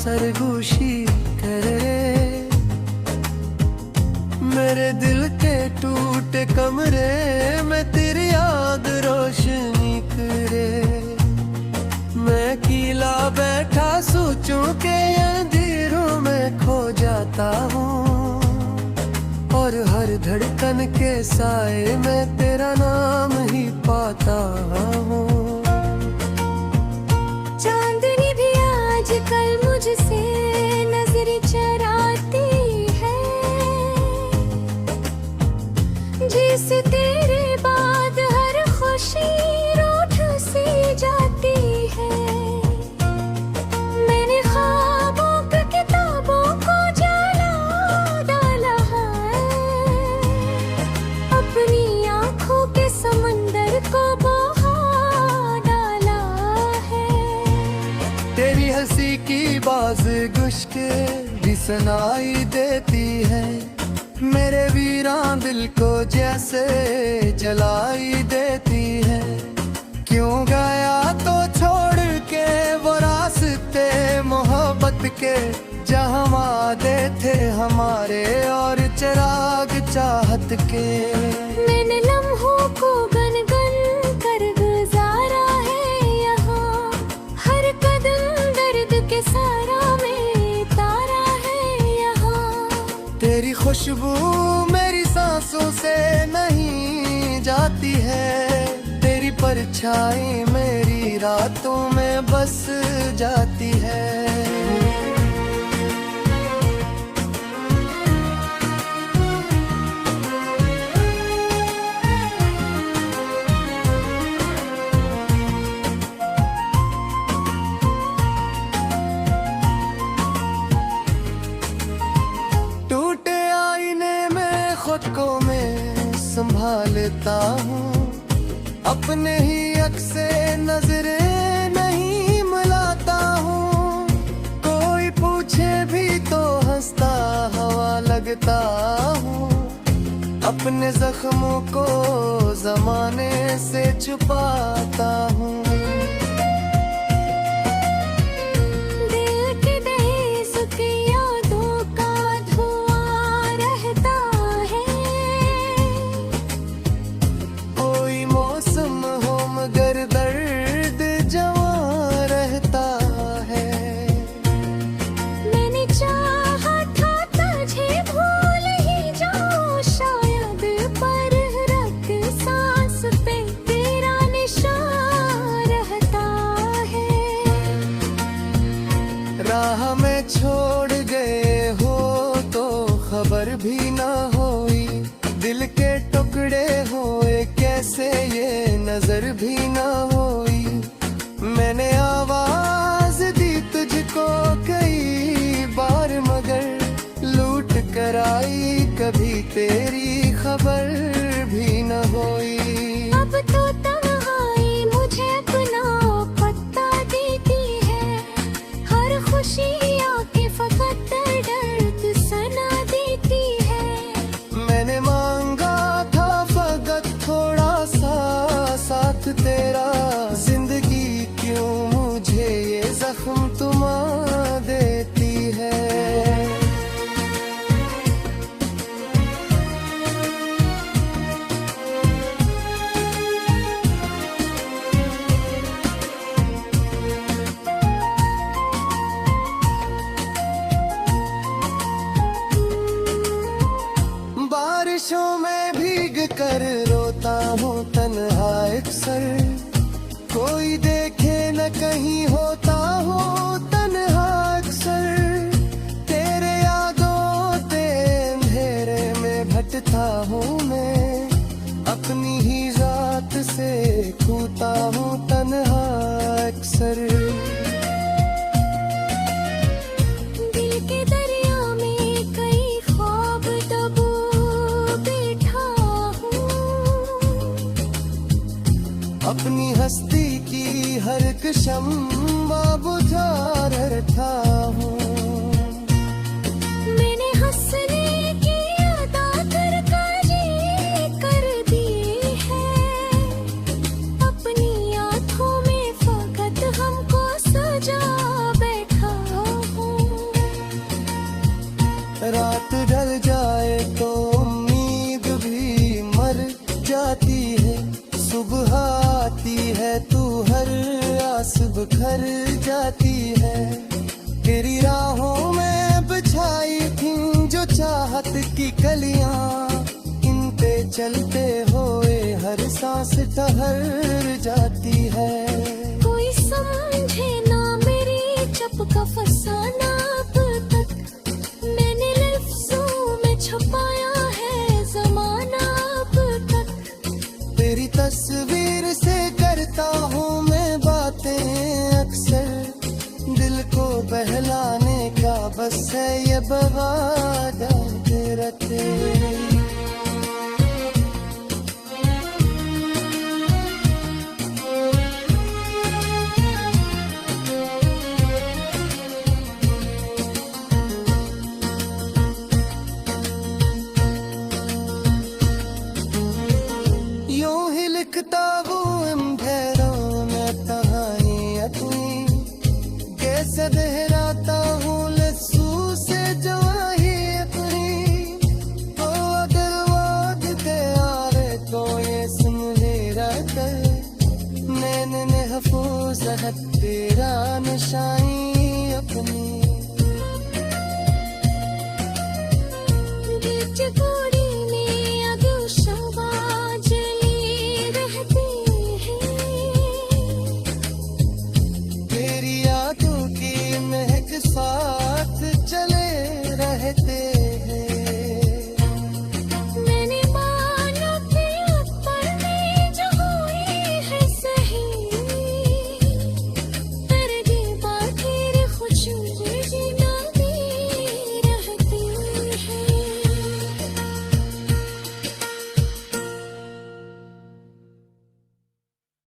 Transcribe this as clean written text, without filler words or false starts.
सरगोशी करे। मेरे दिल के टूटे कमरे में तेरी याद रोशनी करे। मैं अकेला बैठा सोचूं के अंधेरों में खो जाता हूँ, और हर धड़कन के साए में तेरा नाम ही पाता हूँ। चांदनी भी आजकल मुझसे नजर चराती है, जिसे तेरे बाद हर खुशी रूठ सी जाती है। मैंने ख्वाबों की किताबों को जला डाला है, अपनी आँखों के समंदर को बहा डाला है। तेरी हंसी की बाज़गुश के भी सुनाई देती है, मेरे वीरान दिल को जैसे जलाई देती है। क्यों गया तो छोड़ के वो रास्ते मोहब्बत के, जहाँ वादे थे हमारे और चिराग चाहत के। मैंने लम्हों को गन गन कर गुजारा है यहाँ, हर कदम दर्द के सारा में तारा है यहाँ। तेरी खुशबू मेरी सांसों से नहीं जाती है, तेरी परछाई मेरी रातों में बस जाती है। टूटे आईने में खुद को मैं संभालता हूँ, अपने ही अक्से नजरें नहीं मिलाता हूँ। कोई पूछे भी तो हंसता हवा लगता हूँ, अपने जख्मों को जमाने से छुपाता हूँ। राह में छोड़ गए हो तो खबर भी ना होई, दिल के टुकड़े होए कैसे ये नजर भी ना होई। मैंने आवाज दी तुझको कई बार मगर लूट कर आई, कभी तेरी खबर भी ना होई। अब तो तन्हाई मुझे अपना पत्ता देती है, हर खुशी आके फकत दर्द सना देती है। मैंने मांगा था फकत थोड़ा सा साथ तेरा, जिंदगी क्यों मुझे ये जख्म तुमा देती है। बारिशों में भीग कर रोता हूँ तन्हा अक्सर, कोई देखे न कहीं होता हूँ तन्हा अक्सर। तेरे यादों के अंधेरे में भटता हूँ मैं, अपनी ही जात से खोता हूँ तन्हा अक्सर। अपनी हस्ती की हर एक शम्मा बुझा रहता हूँ। मैंने हंसने की अदा कर दी है, अपनी आँखों में फकत हमको सजा बैठा हूँ। रात ढल जाए तो उम्मीद भी मर जाती है, सुबह आती है तू हर आस बिखर जाती है। तेरी राहों में बिछाई थी जो चाहत की कलियां, इन पे चलते हुए हर सांस ठहर जाती है। कोई समझे ना मेरी चप का फसाना अब तक, मैंने लफ्जों में छुपाया है जमाना अब तक। तेरी तस्वीर से करता हूँ मैं बातें अक्सर, दिल को बहलाने का बस है ये बगावत रते।